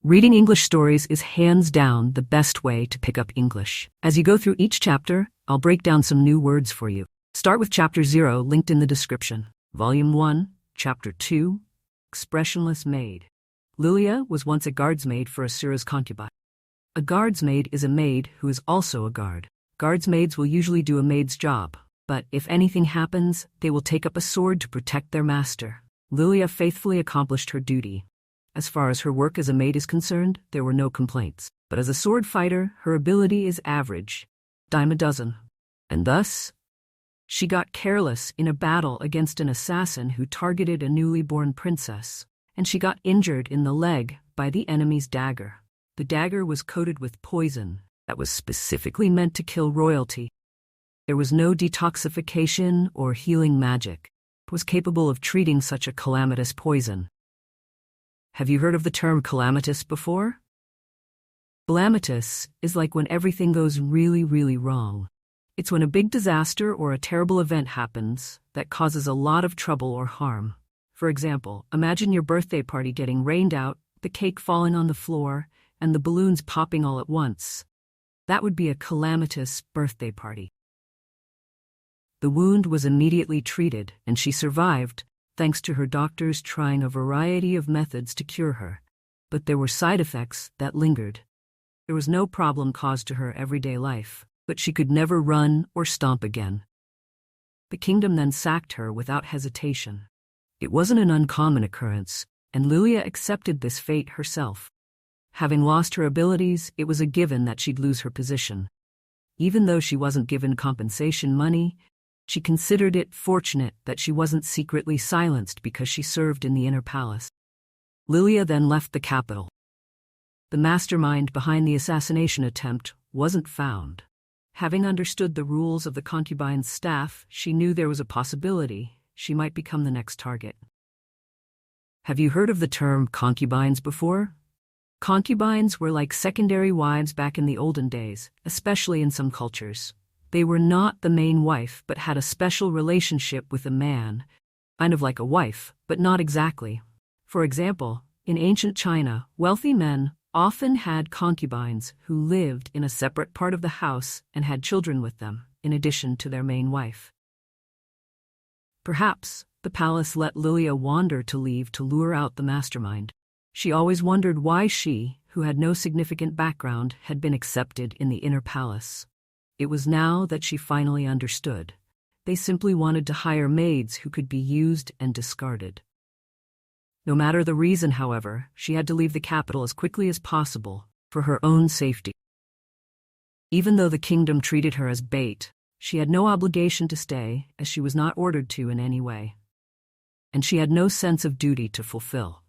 Reading English stories is hands down the best way to pick up English. As you go through each chapter, I'll break down some new words for you. Start with Chapter 0, linked in the description. Volume 1, Chapter 2, Expressionless Maid. Lilia was once a guardsmaid for Asura's concubine. A guardsmaid is a maid who is also a guard. Guardsmaids will usually do a maid's job, but if anything happens, they will take up a sword to protect their master. Lilia faithfully accomplished her duty. As far as her work as a maid is concerned, there were no complaints. But as a sword fighter, her ability is average, dime a dozen. And thus, she got careless in a battle against an assassin who targeted a newly born princess, and she got injured in the leg by the enemy's dagger. The dagger was coated with poison that was specifically meant to kill royalty. There was no detoxification or healing magic that was capable of treating such a calamitous poison. Have you heard of the term calamitous before? Calamitous is like when everything goes really, really wrong. It's when a big disaster or a terrible event happens that causes a lot of trouble or harm. For example, imagine your birthday party getting rained out, the cake falling on the floor, and the balloons popping all at once. That would be a calamitous birthday party. The wound was immediately treated, and she survived, thanks to her doctors trying a variety of methods to cure her. But there were side effects that lingered. There was no problem caused to her everyday life, but she could never run or stomp again. The kingdom then sacked her without hesitation. It wasn't an uncommon occurrence, and Lilia accepted this fate herself. Having lost her abilities, it was a given that she'd lose her position. Even though she wasn't given compensation money, she considered it fortunate that she wasn't secretly silenced because she served in the inner palace. Lilia then left the capital. The mastermind behind the assassination attempt wasn't found. Having understood the rules of the concubine's staff, she knew there was a possibility she might become the next target. Have you heard of the term concubines before? Concubines were like secondary wives back in the olden days, especially in some cultures. They were not the main wife but had a special relationship with a man, kind of like a wife, but not exactly. For example, in ancient China, wealthy men often had concubines who lived in a separate part of the house and had children with them, in addition to their main wife. Perhaps the palace let Lilia wander to leave to lure out the mastermind. She always wondered why she, who had no significant background, had been accepted in the inner palace. It was now that she finally understood. They simply wanted to hire maids who could be used and discarded. No matter the reason, however, she had to leave the capital as quickly as possible for her own safety. Even though the kingdom treated her as bait, she had no obligation to stay, as she was not ordered to in any way. And she had no sense of duty to fulfill.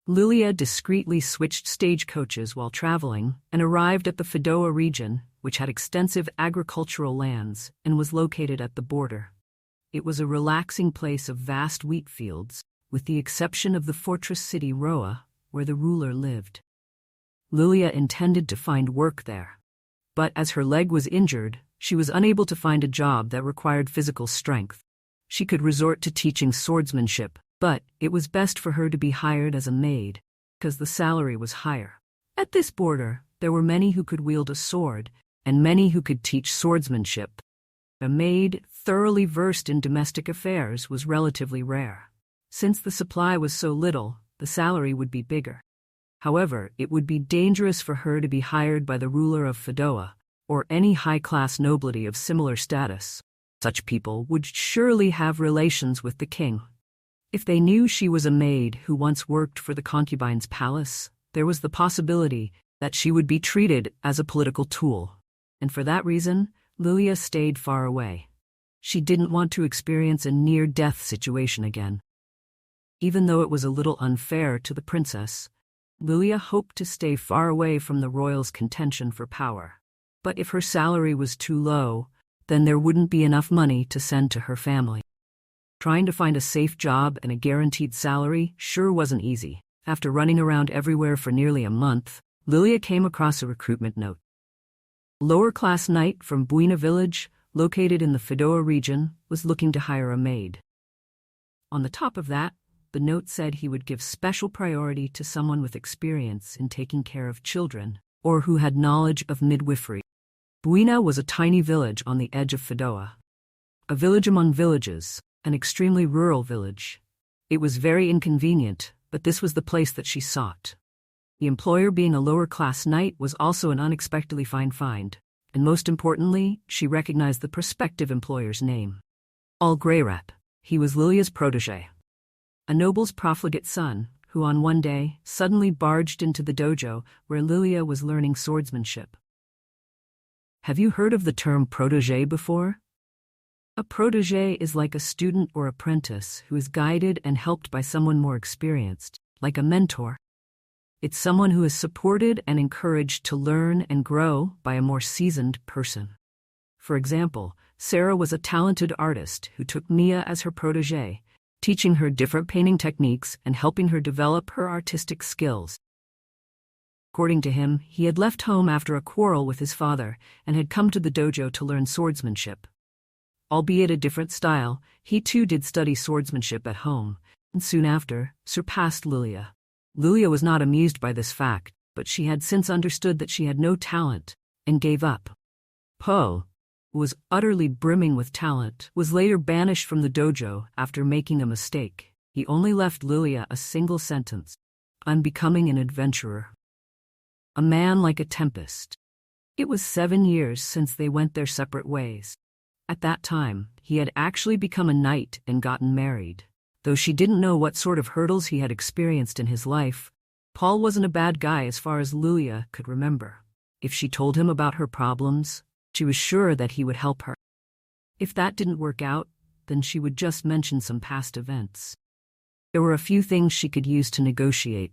Lilia discreetly switched stagecoaches while traveling and arrived at the Fedowa region, which had extensive agricultural lands and was located at the border. It was a relaxing place of vast wheat fields, with the exception of the fortress city Roa, where the ruler lived. Lilia intended to find work there. But as her leg was injured, she was unable to find a job that required physical strength. She could resort to teaching swordsmanship, but it was best for her to be hired as a maid, because the salary was higher. At this border, there were many who could wield a sword, and many who could teach swordsmanship. A maid thoroughly versed in domestic affairs was relatively rare. Since the supply was so little, the salary would be bigger. However, it would be dangerous for her to be hired by the ruler of Fedowa, or any high-class nobility of similar status. Such people would surely have relations with the king. If they knew she was a maid who once worked for the concubine's palace, there was the possibility that she would be treated as a political tool. And for that reason, Lilia stayed far away. She didn't want to experience a near-death situation again. Even though it was a little unfair to the princess, Lilia hoped to stay far away from the royals' contention for power. But if her salary was too low, then there wouldn't be enough money to send to her family. Trying to find a safe job and a guaranteed salary sure wasn't easy. After running around everywhere for nearly a month, Lilia came across a recruitment note. A lower-class knight from Buina village, located in the Fedowa region, was looking to hire a maid. On the top of that, The note said he would give special priority to someone with experience in taking care of children, or who had knowledge of midwifery. Buina was a tiny village on the edge of Fedoa. A village among villages, an extremely rural village. It was very inconvenient, but this was the place that she sought. The employer being a lower-class knight was also an unexpectedly fine find, and most importantly, she recognized the prospective employer's name. Al-Greyrat. He was Lilia's protégé. A noble's profligate son, who on one day suddenly barged into the dojo where Lilia was learning swordsmanship. Have you heard of the term protégé before? A protégé is like a student or apprentice who is guided and helped by someone more experienced, like a mentor. It's someone who is supported and encouraged to learn and grow by a more seasoned person. For example, Sarah was a talented artist who took Mia as her protégé, teaching her different painting techniques and helping her develop her artistic skills. According to him, he had left home after a quarrel with his father and had come to the dojo to learn swordsmanship. Albeit a different style, he too did study swordsmanship at home, and soon after, surpassed Lilia. Lilia was not amused by this fact, but she had since understood that she had no talent, and gave up. Po, who was utterly brimming with talent, was later banished from the dojo after making a mistake. He only left Lilia a single sentence: "I'm becoming an adventurer. A man like a tempest." It was 7 years since they went their separate ways. At that time, he had actually become a knight and gotten married. Though she didn't know what sort of hurdles he had experienced in his life, Paul wasn't a bad guy as far as Lilia could remember. If she told him about her problems, she was sure that he would help her. If that didn't work out, then she would just mention some past events. There were a few things she could use to negotiate.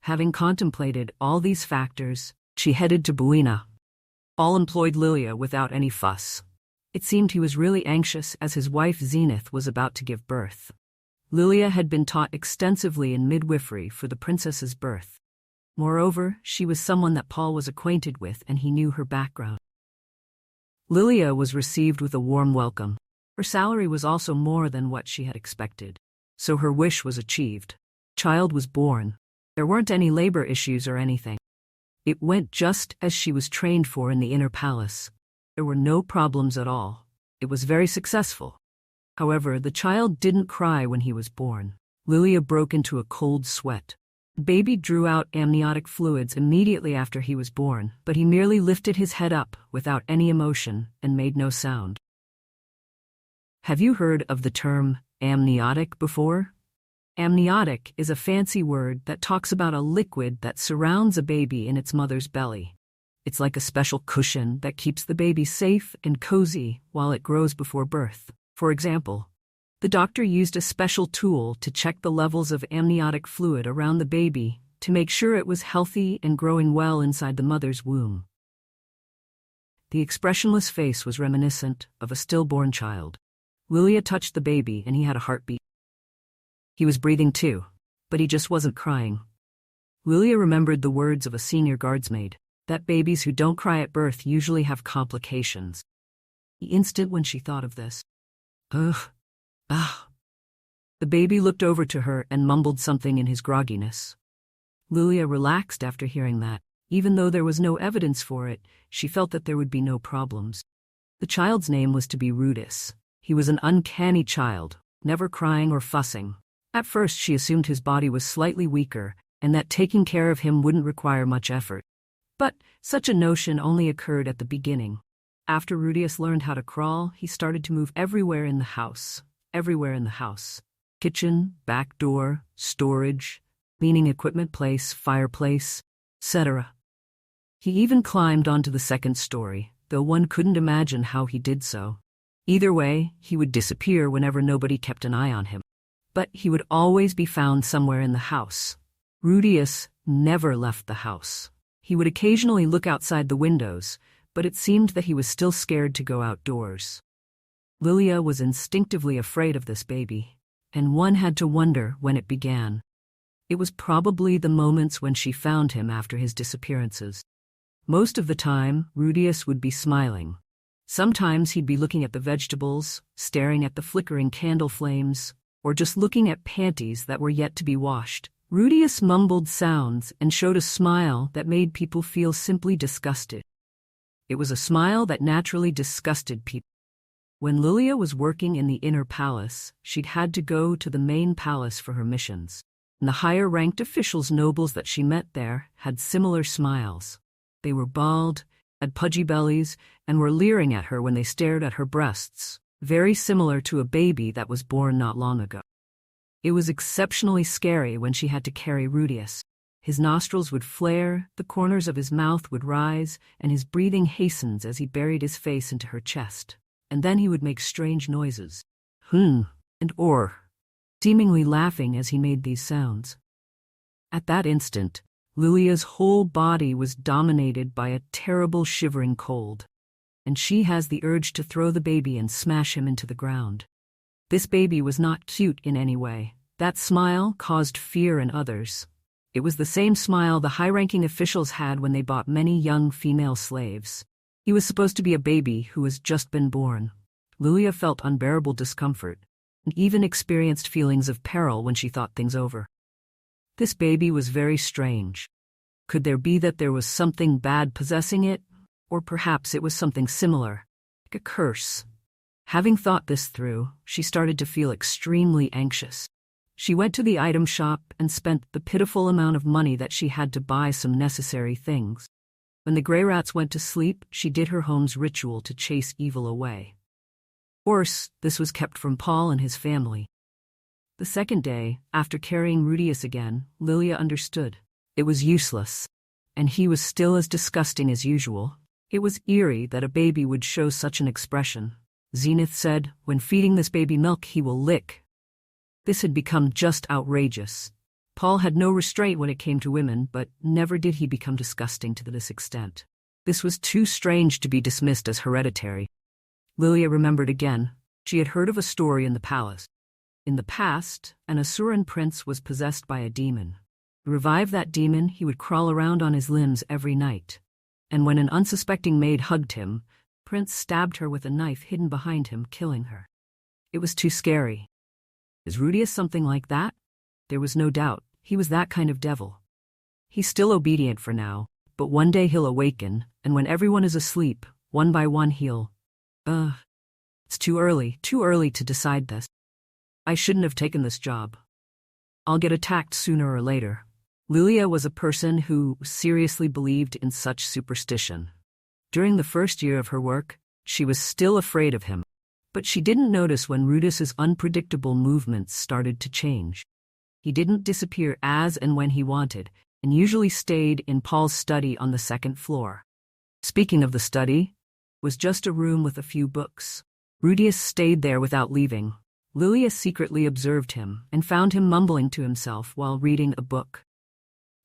Having contemplated all these factors, she headed to Buina. Paul employed Lilia without any fuss. It seemed he was really anxious as his wife Zenith was about to give birth. Lilia had been taught extensively in midwifery for the princess's birth. Moreover, she was someone that Paul was acquainted with and he knew her background. Lilia was received with a warm welcome. Her salary was also more than what she had expected. So her wish was achieved. Child was born. There weren't any labor issues or anything. It went just as she was trained for in the inner palace. There were no problems at all. It was very successful. However, the child didn't cry when he was born. Lilia broke into a cold sweat. The baby drew out amniotic fluids immediately after he was born, but he merely lifted his head up without any emotion and made no sound. Have you heard of the term amniotic before? Amniotic is a fancy word that talks about a liquid that surrounds a baby in its mother's belly. It's like a special cushion that keeps the baby safe and cozy while it grows before birth. For example, the doctor used a special tool to check the levels of amniotic fluid around the baby to make sure it was healthy and growing well inside the mother's womb. The expressionless face was reminiscent of a stillborn child. Lilia touched the baby and he had a heartbeat. He was breathing too, but he just wasn't crying. Lilia remembered the words of a senior guardsmaid, that babies who don't cry at birth usually have complications. The instant when she thought of this, ugh, ah. The baby looked over to her and mumbled something in his grogginess. Lilia relaxed after hearing that. Even though there was no evidence for it, she felt that there would be no problems. The child's name was to be Rudis. He was an uncanny child, never crying or fussing. At first she assumed his body was slightly weaker and that taking care of him wouldn't require much effort. But such a notion only occurred at the beginning. After Rudius learned how to crawl, he started to move everywhere in the house. Everywhere in the house. Kitchen, back door, storage, cleaning equipment place, fireplace, etc. He even climbed onto the second story, though one couldn't imagine how he did so. Either way, he would disappear whenever nobody kept an eye on him. But he would always be found somewhere in the house. Rudius never left the house. He would occasionally look outside the windows, but it seemed that he was still scared to go outdoors. Lilia was instinctively afraid of this baby, and one had to wonder when it began. It was probably the moments when she found him after his disappearances. Most of the time, Rudius would be smiling. Sometimes he'd be looking at the vegetables, staring at the flickering candle flames, or just looking at panties that were yet to be washed. Rudius mumbled sounds and showed a smile that made people feel simply disgusted. It was a smile that naturally disgusted people. When Lilia was working in the inner palace, she'd had to go to the main palace for her missions. And the higher-ranked officials, nobles that she met there, had similar smiles. They were bald, had pudgy bellies, and were leering at her when they stared at her breasts, very similar to a baby that was born not long ago. It was exceptionally scary when she had to carry Rudius. His nostrils would flare, the corners of his mouth would rise, and his breathing hastened as he buried his face into her chest. And then he would make strange noises. And seemingly laughing as he made these sounds. At that instant, Lilia's whole body was dominated by a terrible shivering cold, and she has the urge to throw the baby and smash him into the ground. This baby was not cute in any way. That smile caused fear in others. It was the same smile the high-ranking officials had when they bought many young female slaves. He was supposed to be a baby who has just been born. Lilia felt unbearable discomfort, and even experienced feelings of peril when she thought things over. This baby was very strange. Could there be that there was something bad possessing it? Or perhaps it was something similar, like a curse. Having thought this through, she started to feel extremely anxious. She went to the item shop and spent the pitiful amount of money that she had to buy some necessary things. When the gray rats went to sleep, she did her home's ritual to chase evil away. Of course, this was kept from Paul and his family. The second day, after carrying Rudius again, Lilia understood. It was useless, and he was still as disgusting as usual. It was eerie that a baby would show such an expression. Zenith said, "When feeding this baby milk, he will lick." This had become just outrageous. Paul had no restraint when it came to women, but never did he become disgusting to this extent. This was too strange to be dismissed as hereditary. Lilia remembered again. She had heard of a story in the palace. In the past, an Asuran prince was possessed by a demon. To revive that demon, he would crawl around on his limbs every night. And when an unsuspecting maid hugged him, Prince stabbed her with a knife hidden behind him, killing her. It was too scary. Is Rudius something like that? There was no doubt. He was that kind of devil. He's still obedient for now, but one day he'll awaken, and when everyone is asleep, one by one he'll... It's too early to decide this. I shouldn't have taken this job. I'll get attacked sooner or later. Lilia was a person who seriously believed in such superstition. During the first year of her work, she was still afraid of him, but she didn't notice when Rudius's unpredictable movements started to change. He didn't disappear as and when he wanted, and usually stayed in Paul's study on the second floor. Speaking of the study, it was just a room with a few books. Rudius stayed there without leaving. Lilia secretly observed him and found him mumbling to himself while reading a book.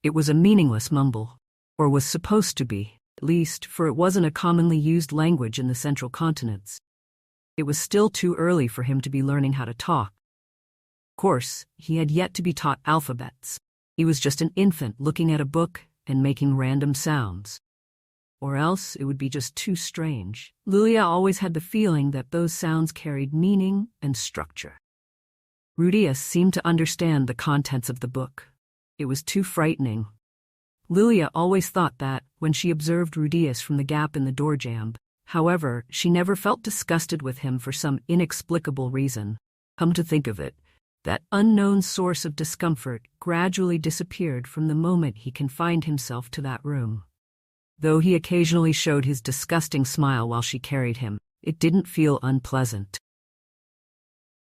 It was a meaningless mumble, or was supposed to be, at least, for it wasn't a commonly used language in the central continents. It was still too early for him to be learning how to talk. Of course, he had yet to be taught alphabets. He was just an infant looking at a book and making random sounds. Or else it would be just too strange. Lilia always had the feeling that those sounds carried meaning and structure. Rudius seemed to understand the contents of the book. It was too frightening. Lilia always thought that when she observed Rudius from the gap in the door jamb. However, she never felt disgusted with him for some inexplicable reason. Come to think of it, that unknown source of discomfort gradually disappeared from the moment he confined himself to that room. Though he occasionally showed his disgusting smile while she carried him, it didn't feel unpleasant.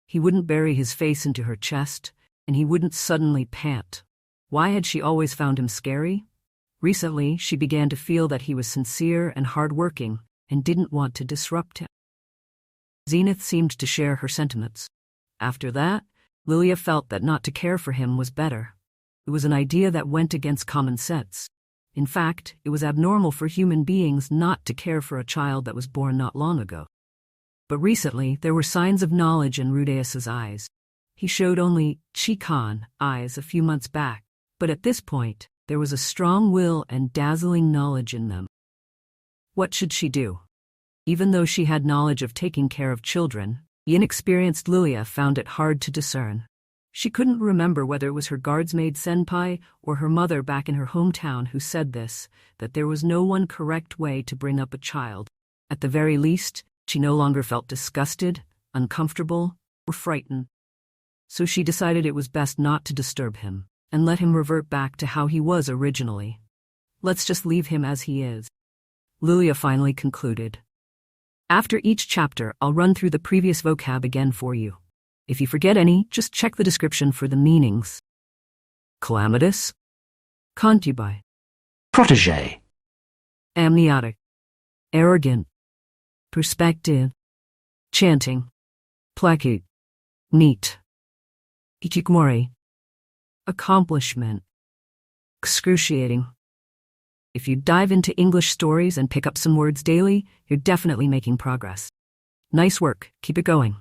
He wouldn't bury his face into her chest, and he wouldn't suddenly pant. Why had she always found him scary? Recently, she began to feel that he was sincere and hard-working, and didn't want to disrupt him. Zenith seemed to share her sentiments. After that, Lilia felt that not to care for him was better. It was an idea that went against common sense. In fact, it was abnormal for human beings not to care for a child that was born not long ago. But recently, there were signs of knowledge in Rudius's eyes. He showed only Chikan eyes a few months back, but at this point, there was a strong will and dazzling knowledge in them. What should she do? Even though she had knowledge of taking care of children, The inexperienced Lilia found it hard to discern. She couldn't remember whether it was her guardsmaid senpai or her mother back in her hometown who said this, that there was no one correct way to bring up a child. At the very least, she no longer felt disgusted, uncomfortable, or frightened. So she decided it was best not to disturb him, and let him revert back to how he was originally. Let's just leave him as he is. Lilia finally concluded. After each chapter, I'll run through the previous vocab again for you. If you forget any, just check the description for the meanings. Calamitous, concubine, protege, amniotic, arrogant, perspective, chanting, placate, neat, ichikomori, accomplishment, excruciating. If you dive into English stories and pick up some words daily, you're definitely making progress. Nice work. Keep it going.